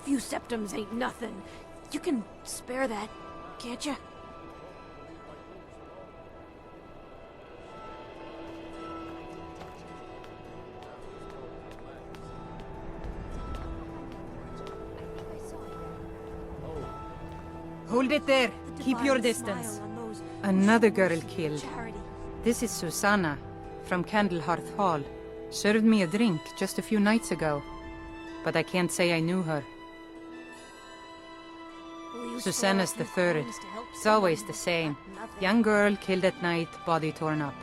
few septums ain't nothing. You can spare that, can't you? Hold it there. Keep your distance. Another girl killed. This is Susanna, from Candlehearth Hall. Served me a drink just a few nights ago. But I can't say I knew her. Susanna's the third. It's always the same. Young girl killed at night, body torn up.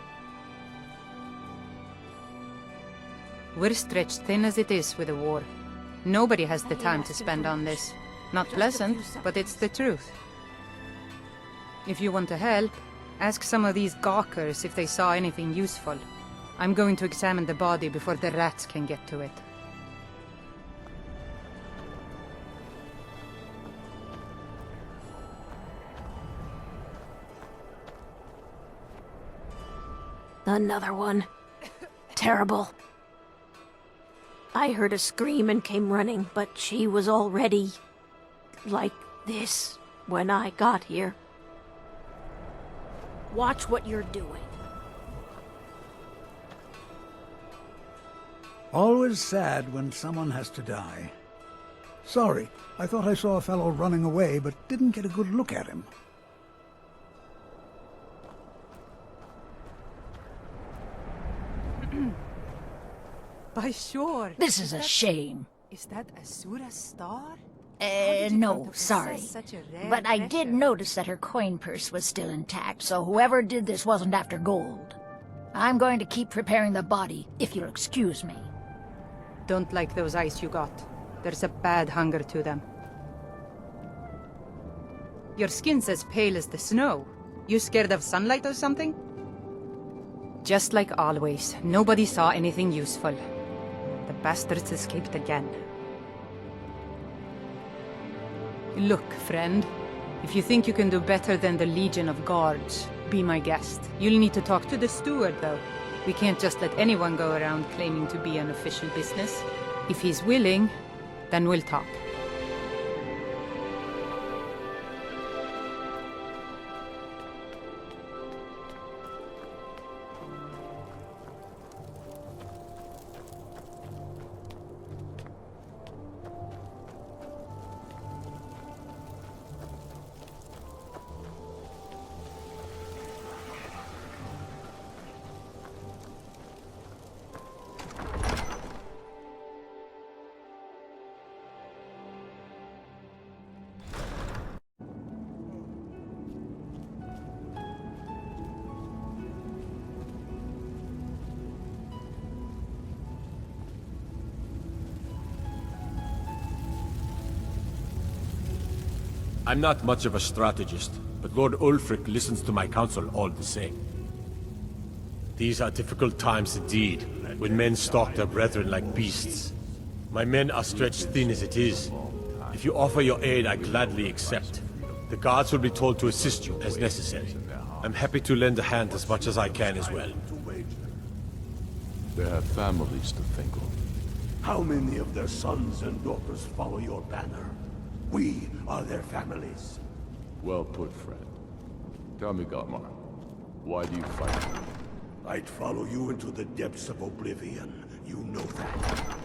We're stretched thin as it is with the war. Nobody has the time to spend on this. Not pleasant, but it's the truth. If you want to help, ask some of these gawkers if they saw anything useful. I'm going to examine the body before the rats can get to it. Another one. Terrible. I heard a scream and came running, but she was already... like this when I got here. Watch what you're doing. Always sad when someone has to die. Sorry, I thought I saw a fellow running away, but didn't get a good look at him. By sure. This is a shame. Is that Asura's star? No, sorry. But I did notice that her coin purse was still intact, so whoever did this wasn't after gold. I'm going to keep preparing the body, if you'll excuse me. Don't like those eyes you got. There's a bad hunger to them. Your skin's as pale as the snow. You scared of sunlight or something? Just like always, nobody saw anything useful. The bastards escaped again. Look, friend. If you think you can do better than the Legion of Guards, be my guest. You'll need to talk to the steward, though. We can't just let anyone go around claiming to be an official business. If he's willing, then we'll talk. I'm not much of a strategist, but Lord Ulfric listens to my counsel all the same. These are difficult times indeed, when men stalk their brethren like beasts. My men are stretched thin as it is. If you offer your aid, I gladly accept. The guards will be told to assist you as necessary. I'm happy to lend a hand as much as I can as well. They have families to think of. How many of their sons and daughters follow your banner? We are their families. Well put, friend. Tell me, Galmar, why do you fight? I'd follow you into the depths of oblivion. You know that.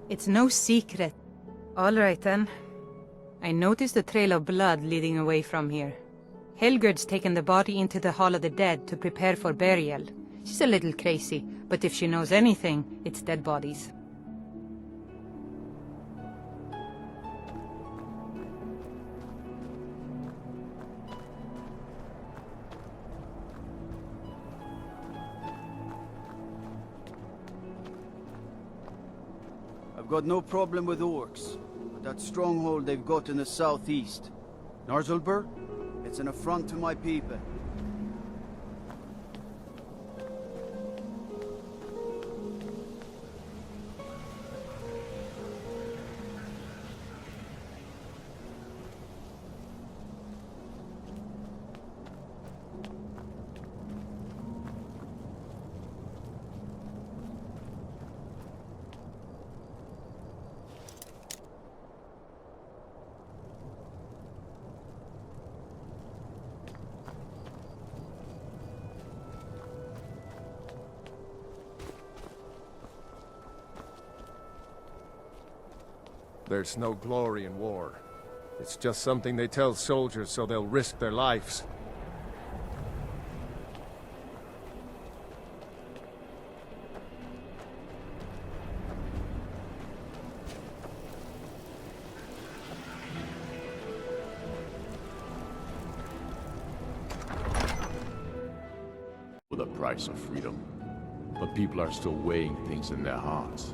It's no secret. All right, then. I noticed a trail of blood leading away from here. Helgerd's taken the body into the Hall of the Dead to prepare for burial. She's a little crazy, but if she knows anything, it's dead bodies. I've got no problem with orcs, but that stronghold they've got in the southeast. Narzulbur? It's an affront to my people. There's no glory in war. It's just something they tell soldiers so they'll risk their lives. For the price of freedom. But people are still weighing things in their hearts.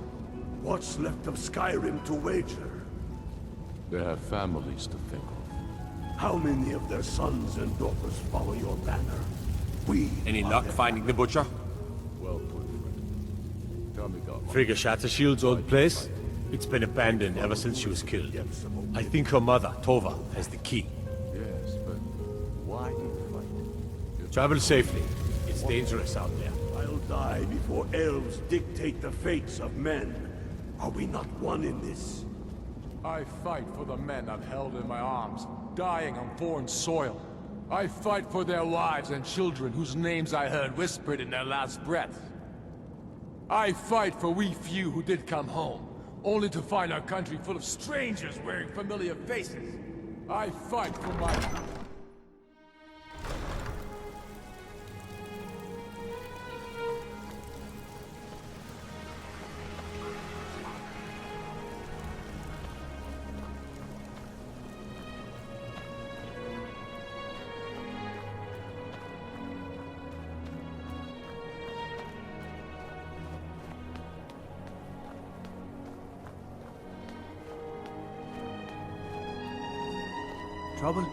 What's left of Skyrim to wager? They have families to think of. How many of their sons and daughters follow your banner? We Any are luck their finding the butcher? Well put, friend. Tell me, God. Frigga Shattershield's old place? It's been abandoned ever since she was killed. I think her mother, Tova, has the key. Yes, but why do you fight? Travel safely. It's dangerous out there. I'll die before elves dictate the fates of men. Are we not one in this? I fight for the men I've held in my arms, dying on foreign soil. I fight for their wives and children whose names I heard whispered in their last breath. I fight for we few who did come home, only to find our country full of strangers wearing familiar faces. I fight for my... Trouble?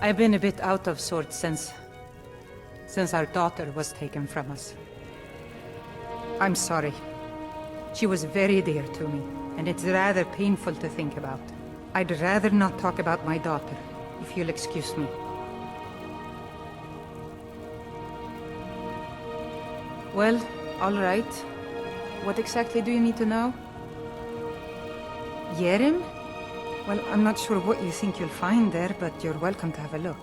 I've been a bit out of sorts since our daughter was taken from us. I'm sorry. She was very dear to me, and it's rather painful to think about. I'd rather not talk about my daughter, if you'll excuse me. Well, all right. What exactly do you need to know? Yerim? Well, I'm not sure what you think you'll find there, but you're welcome to have a look.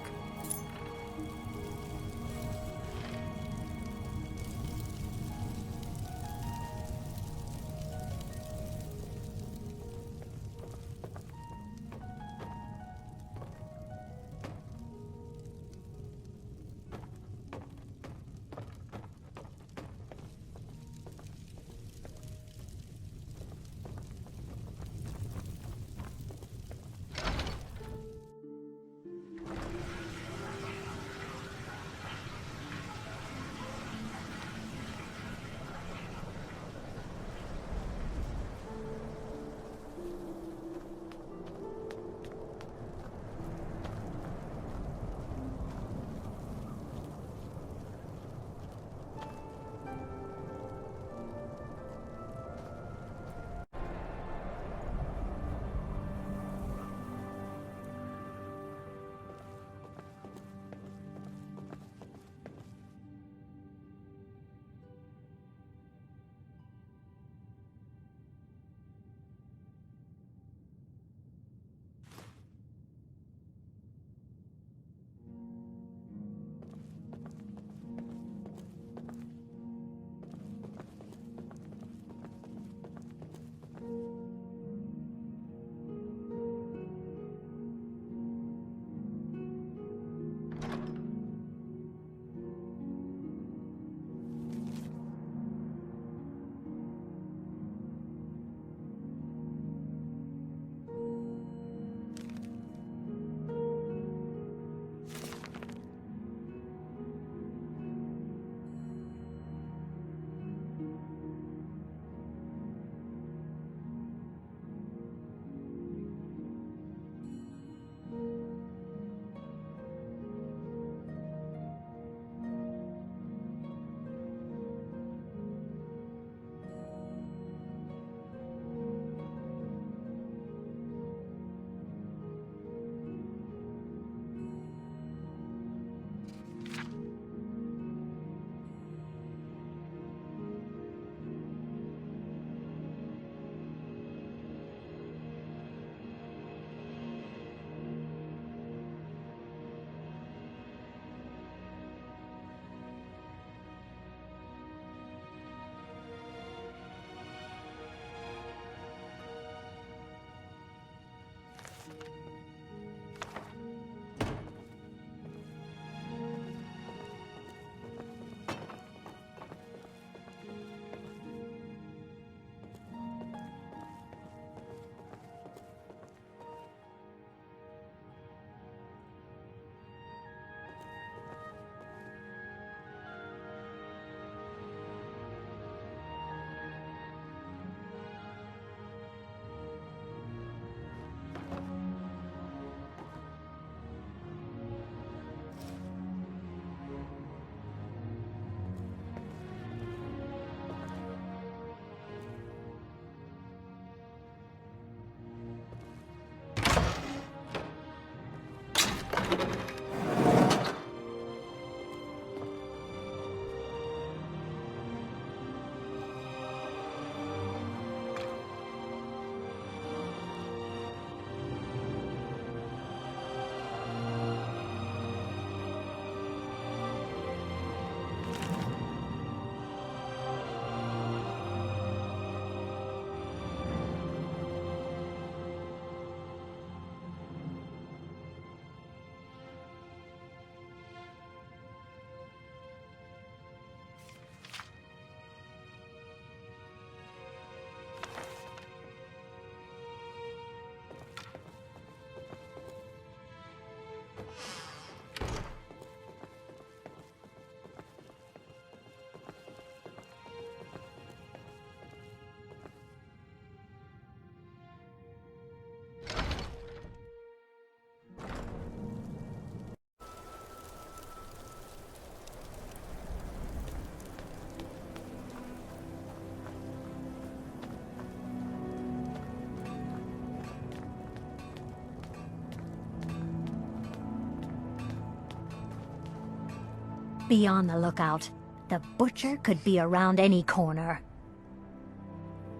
Be on the lookout. The butcher could be around any corner.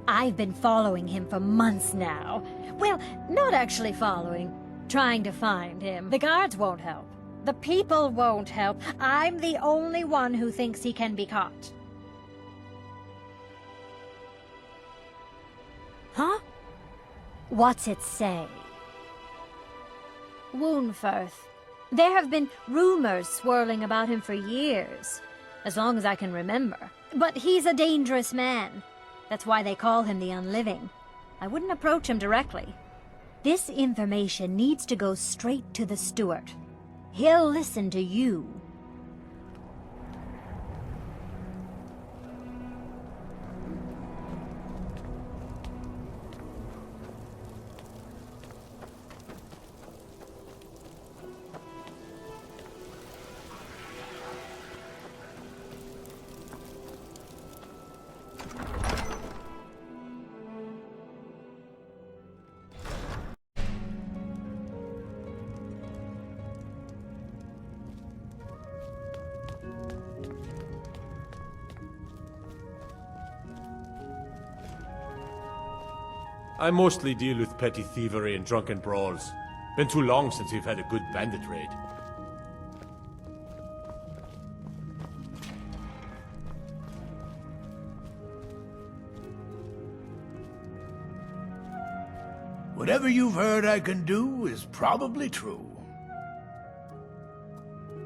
I've been following him for months now. Well, not actually following. Trying to find him. The guards won't help. The people won't help. I'm the only one who thinks he can be caught. Huh? What's it say? Woundfirth. There have been rumors swirling about him for years. As long as I can remember. But he's a dangerous man. That's why they call him the Unliving. I wouldn't approach him directly. This information needs to go straight to the steward. He'll listen to you. I mostly deal with petty thievery and drunken brawls. Been too long since we've had a good bandit raid. Whatever you've heard I can do is probably true.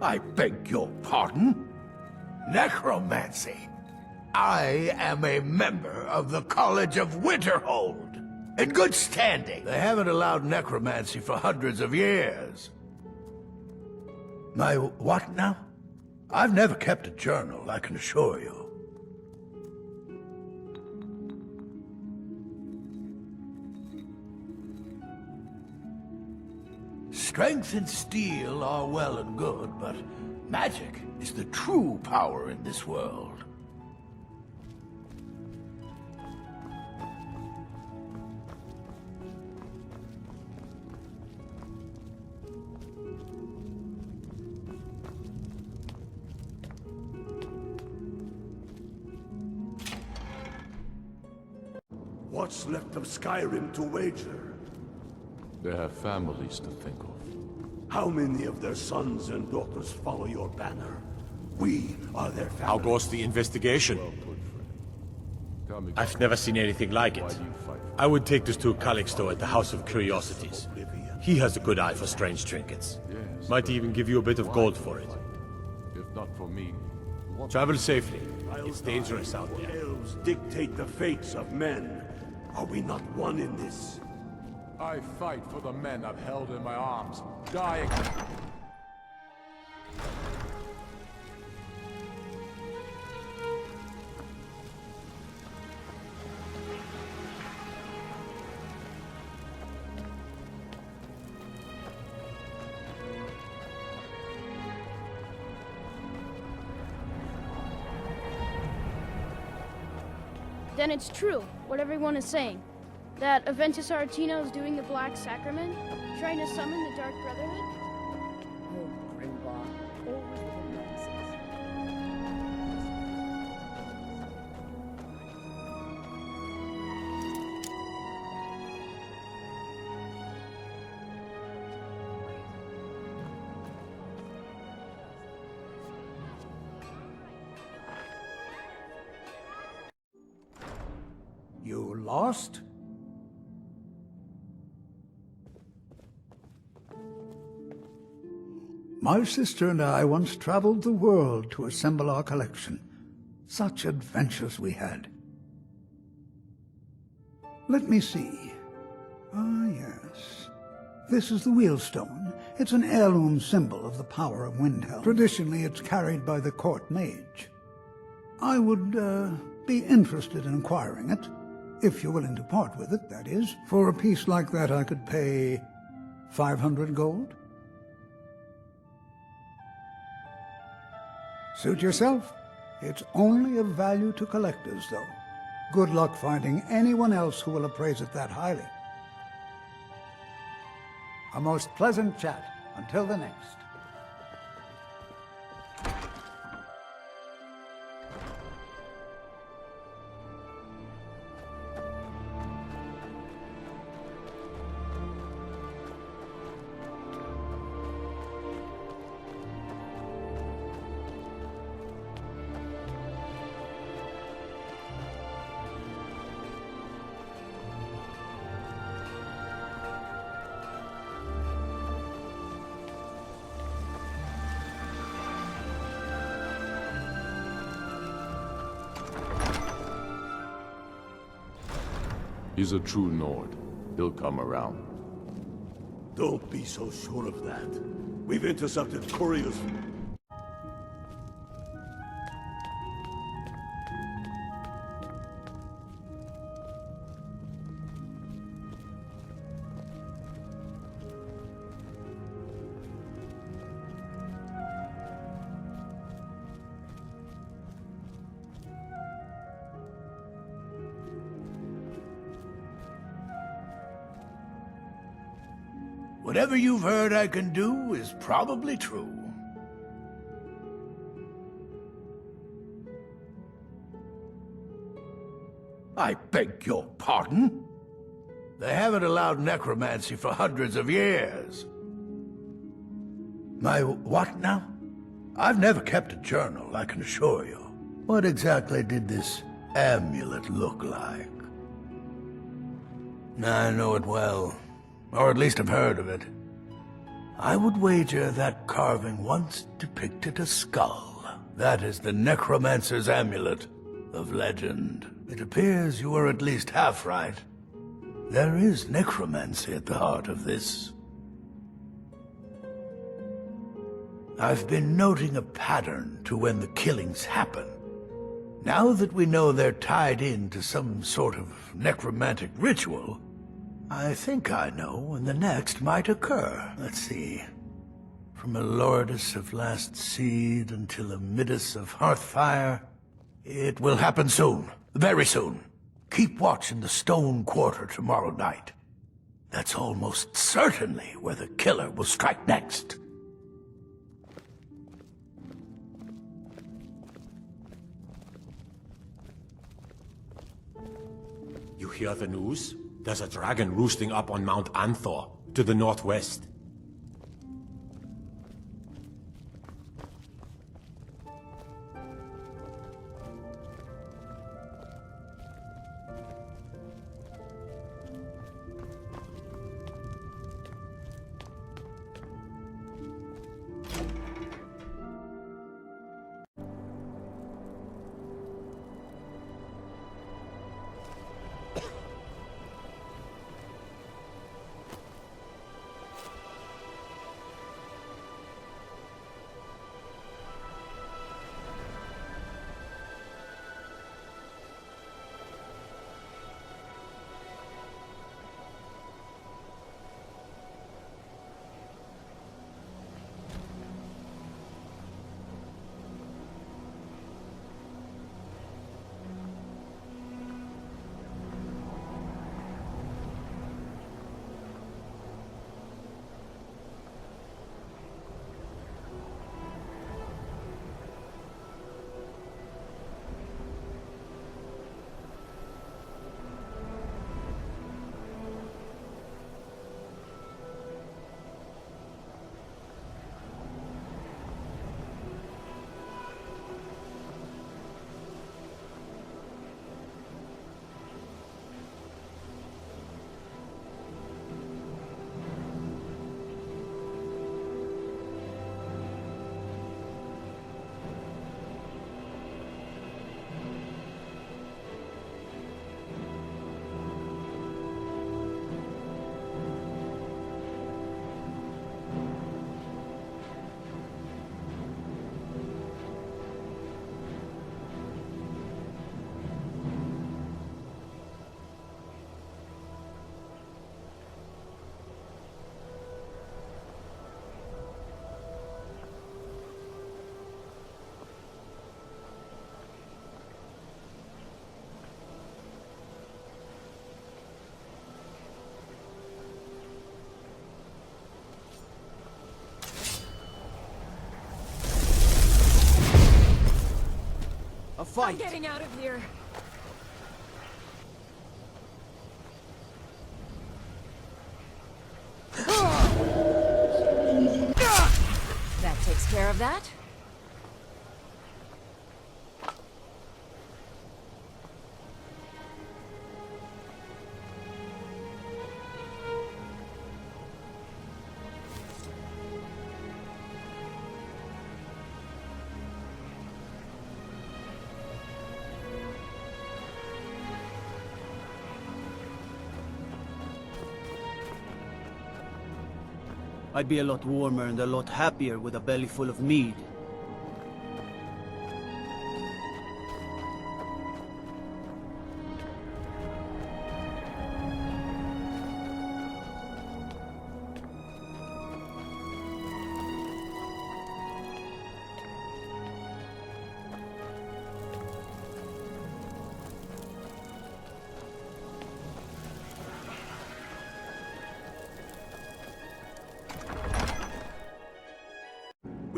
I beg your pardon? Necromancy. I am a member of the College of Winterhold. In good standing. They haven't allowed necromancy for hundreds of years. My what now? I've never kept a journal, I can assure you. Strength and steel are well and good, but magic is the true power in this world. What's left of Skyrim to wager? They have families to think of. How many of their sons and daughters follow your banner? We are their family. How goes the investigation? I've never seen anything like it. I would take this to Calixto at the House of Curiosities. He has a good eye for strange trinkets. Might even give you a bit of gold for it. If not for me. Travel safely. It's dangerous out there. Elves dictate the fates of men. Are we not one in this? I fight for the men I've held in my arms, dying. Then it's true, what everyone is saying. That Aventus Aretino is doing the Black Sacrament, trying to summon the Dark Brotherhood? Oh, Grimbaugh. Always with the nonsense. You lost? My sister and I once traveled the world to assemble our collection. Such adventures we had. Let me see. Ah, yes. This is the Wheelstone. It's an heirloom symbol of the power of Windhelm. Traditionally, it's carried by the court mage. I would, be interested in acquiring it. If you're willing to part with it, that is. For a piece like that, I could pay 500 gold. Suit yourself. It's only of value to collectors, though. Good luck finding anyone else who will appraise it that highly. A most pleasant chat. Until the next. He's a true Nord. He'll come around. Don't be so sure of that. We've intercepted couriers. Whatever you've heard I can do is probably true. I beg your pardon? They haven't allowed necromancy for hundreds of years. My what now? I've never kept a journal, I can assure you. What exactly did this amulet look like? I know it well. Or at least I've heard of it. I would wager that carving once depicted a skull. That is the necromancer's amulet of legend. It appears you were at least half right. There is necromancy at the heart of this. I've been noting a pattern to when the killings happen. Now that we know they're tied in to some sort of necromantic ritual, I think I know when the next might occur. Let's see. From a Lordus of Last Seed until a Midas of Hearthfire. It will happen soon. Very soon. Keep watch in the Stone Quarter tomorrow night. That's almost certainly where the killer will strike next. You hear the news? There's a dragon roosting up on Mount Anthor, to the northwest. A fight! I'm getting out of here. That takes care of that. I'd be a lot warmer and a lot happier with a belly full of mead.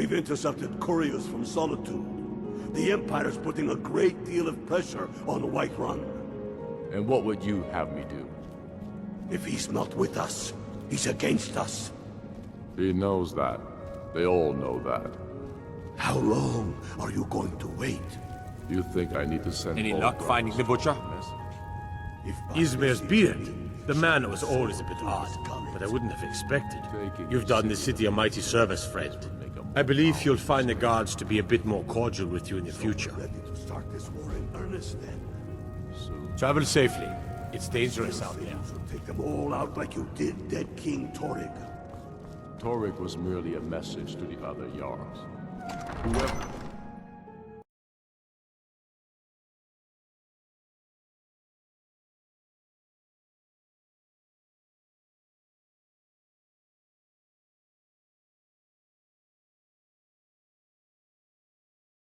We've intercepted couriers from Solitude. The Empire's putting a great deal of pressure on Whiterun. And what would you have me do? If he's not with us, he's against us. He knows that. They all know that. How long are you going to wait? You think I need to send Any Bulldog luck finding the butcher? Izmir's beard. The man was always a bit odd, but I wouldn't have expected. You've done the city a mighty service, friend. I believe you'll find the guards to be a bit more cordial with you in the future. Ready to start this war in earnest then? Travel safely. It's dangerous out there. So take them all out like you did dead King Torrig. Torrig was merely a message to the other Jarls. Whoever